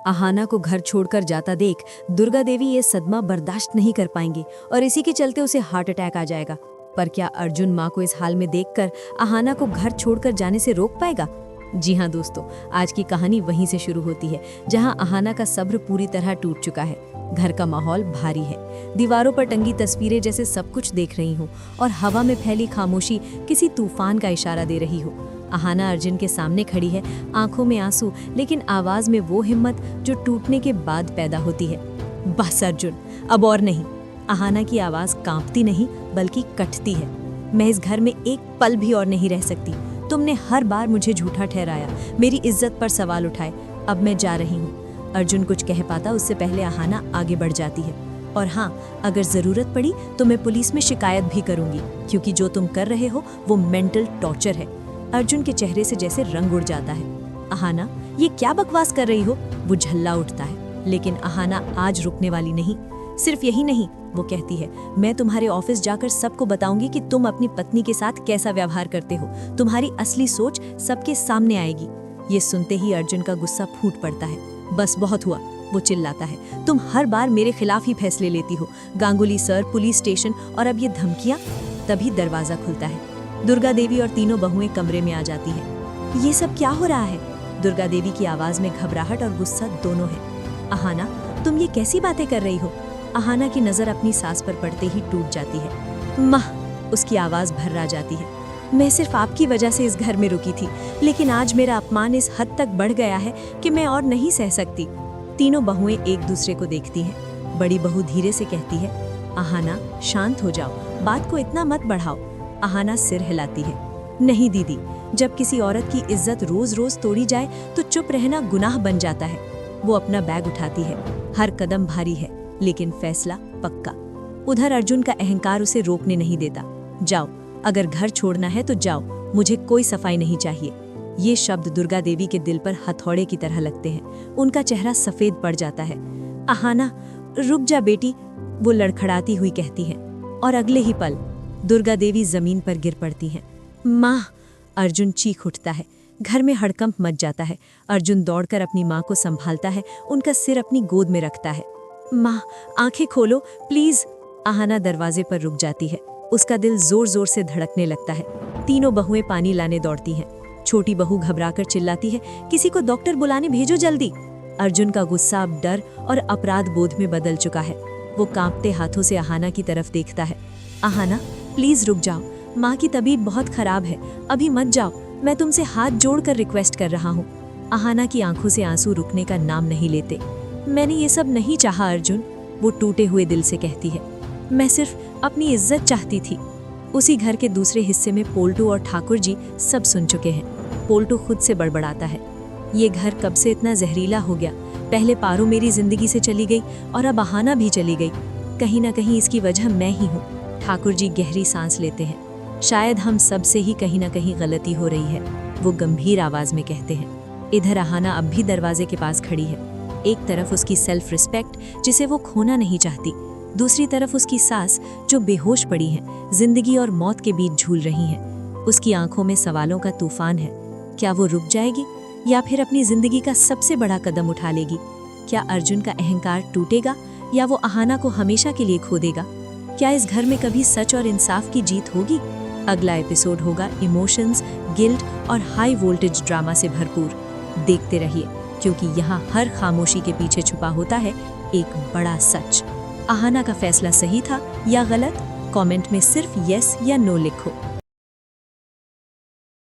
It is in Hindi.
आहाना को घर छोड़कर जाता देख दुर्गा देवी ये सदमा बर्दाश्त नहीं कर पाएंगी और इसी के चलते उसे हार्ट अटैक आ जाएगा। पर क्या अर्जुन माँ को इस हाल में देखकर आहाना को घर छोड़कर जाने से रोक पाएगा? जी हाँ दोस्तों, आज की कहानी वहीं से शुरू होती है जहाँ आहाना का सब्र पूरी तरह टूट चुका है। घर का माहौल भारी है, दीवारों पर टंगी तस्वीरें जैसे सब कुछ देख रही हूँ और हवा में फैली खामोशी किसी तूफान का इशारा दे रही हो। आहाना अर्जुन के सामने खड़ी है, आंखों में आंसू, लेकिन आवाज में वो हिम्मत जो टूटने के बाद पैदा होती है। बस अर्जुन, अब और नहीं। आहाना की आवाज कांपती नहीं बल्कि कटती है। मैं इस घर में एक पल भी और नहीं रह सकती। तुमने हर बार मुझे झूठा ठहराया, मेरी इज्जत पर सवाल उठाए। अब मैं जा रही हूँ। अर्जुन कुछ कह पाता उससे पहले आहाना आगे बढ़ जाती है। और हाँ, अगर जरूरत पड़ी तो मैं पुलिस में शिकायत भी करूंगी, क्योंकि जो तुम कर रहे हो वो मेंटल टॉर्चर है। अर्जुन के चेहरे से जैसे रंग उड़ जाता है। आहाना, ये क्या बकवास कर रही हो? वो झल्ला उठता है, लेकिन आहाना आज रुकने वाली नहीं। सिर्फ यही नहीं, वो कहती है, मैं तुम्हारे ऑफिस जाकर सबको बताऊंगी कि तुम अपनी पत्नी के साथ कैसा व्यवहार करते हो। तुम्हारी असली सोच सबके सामने आएगी। ये सुनते ही अर्जुन का गुस्सा फूट पड़ता है। बस बहुत हुआ, वो चिल्लाता है, तुम हर बार मेरे खिलाफ ही फैसले लेती हो। गांगुली सर, पुलिस स्टेशन और अब ये धमकियां। तभी दरवाजा खुलता है। दुर्गा देवी और तीनों बहुएं कमरे में आ जाती हैं। ये सब क्या हो रहा है? दुर्गा देवी की आवाज में घबराहट और गुस्सा दोनों है। आहाना, तुम ये कैसी बातें कर रही हो? आहाना की नजर अपनी सास पर पड़ते ही टूट जाती है। माँ, उसकी आवाज भर्रा जाती है। मैं सिर्फ आपकी वजह से इस घर में रुकी थी, लेकिन आज मेरा अपमान इस हद तक बढ़ गया है कि मैं और नहीं सह सकती। तीनों बहुएं एक दूसरे को देखती हैं। बड़ी बहू धीरे से कहती है, आहाना शांत हो जाओ, बात को इतना मत बढ़ाओ। आहाना सिर हिलाती है, नहीं दीदी, जब किसी औरत की इज्जत रोज रोज तोड़ी जाए तो चुप रहना गुनाह बन जाता है। वो अपना बैग उठाती है। हर कदम भारी है, लेकिन फैसला पक्का। उधर अर्जुन का अहंकार उसे रोकने नहीं देता। जाओ, अगर घर छोड़ना है तो जाओ, मुझे कोई सफाई नहीं चाहिए। ये शब्द दुर्गा देवी के दिल पर हथौड़े की तरह लगते हैं। उनका चेहरा सफेद पड़ जाता है। आहाना, रुक जा बेटी, वो लड़खड़ाती हुई कहती है। और अगले ही पल दुर्गा देवी जमीन पर गिर पड़ती हैं। माँ! अर्जुन चीख उठता है। घर में हड़कंप मच जाता है। अर्जुन दौड़कर अपनी माँ को संभालता है, उनका सिर अपनी गोद में रखता है। माँ, आंखें खोलो प्लीज। आहाना दरवाजे पर रुक जाती है। उसका दिल जोर जोर से धड़कने लगता है। तीनों बहुएं पानी लाने दौड़ती हैं। छोटी बहू घबराकर चिल्लाती है, किसी को डॉक्टर बुलाने भेजो जल्दी। अर्जुन का गुस्सा अब डर और अपराध बोध में बदल चुका है। वो कांपते हाथों से आहाना की तरफ देखता है। आहाना, प्लीज रुक जाओ, माँ की तबीयत बहुत खराब है, अभी मत जाओ, मैं तुमसे हाथ जोड़कर रिक्वेस्ट कर रहा हूँ। आहाना की आंखों से आंसू रुकने का नाम नहीं लेते। मैंने ये सब नहीं चाहा अर्जुन, वो टूटे हुए दिल से कहती है। मैं सिर्फ अपनी इज्जत चाहती थी। उसी घर के दूसरे हिस्से में पोल्टू और ठाकुर जी सब सुन चुके हैं। पोल्टू खुद से बड़बड़ाता है, ये घर कब से इतना जहरीला हो गया? पहले पारो मेरी जिंदगी से चली गई और अब आहाना भी चली गई। कहीं ना कहीं इसकी वजह मैं ही हूँ। ठाकुर जी गहरी सांस लेते हैं। शायद हम सब से ही कहीं ना कहीं गलती हो रही है, वो गंभीर आवाज में कहते हैं। इधर आहाना अब भी दरवाजे के पास खड़ी है। एक तरफ उसकी सेल्फ रिस्पेक्ट जिसे वो खोना नहीं चाहती, दूसरी तरफ उसकी सास जो बेहोश पड़ी है, जिंदगी और मौत के बीच झूल रही हैं। उसकी आंखों में सवालों का तूफान है। क्या वो रुक जाएगी या फिर अपनी जिंदगी का सबसे बड़ा कदम उठा लेगी? क्या अर्जुन का अहंकार टूटेगा या वो आहाना को हमेशा के लिए खो देगा? क्या इस घर में कभी सच और इंसाफ की जीत होगी? अगला एपिसोड होगा इमोशंस, गिल्ट और हाई वोल्टेज ड्रामा से भरपूर। देखते रहिए, क्योंकि यहाँ हर खामोशी के पीछे छुपा होता है एक बड़ा सच। आहाना का फैसला सही था या गलत? कमेंट में सिर्फ यस या नो लिखो।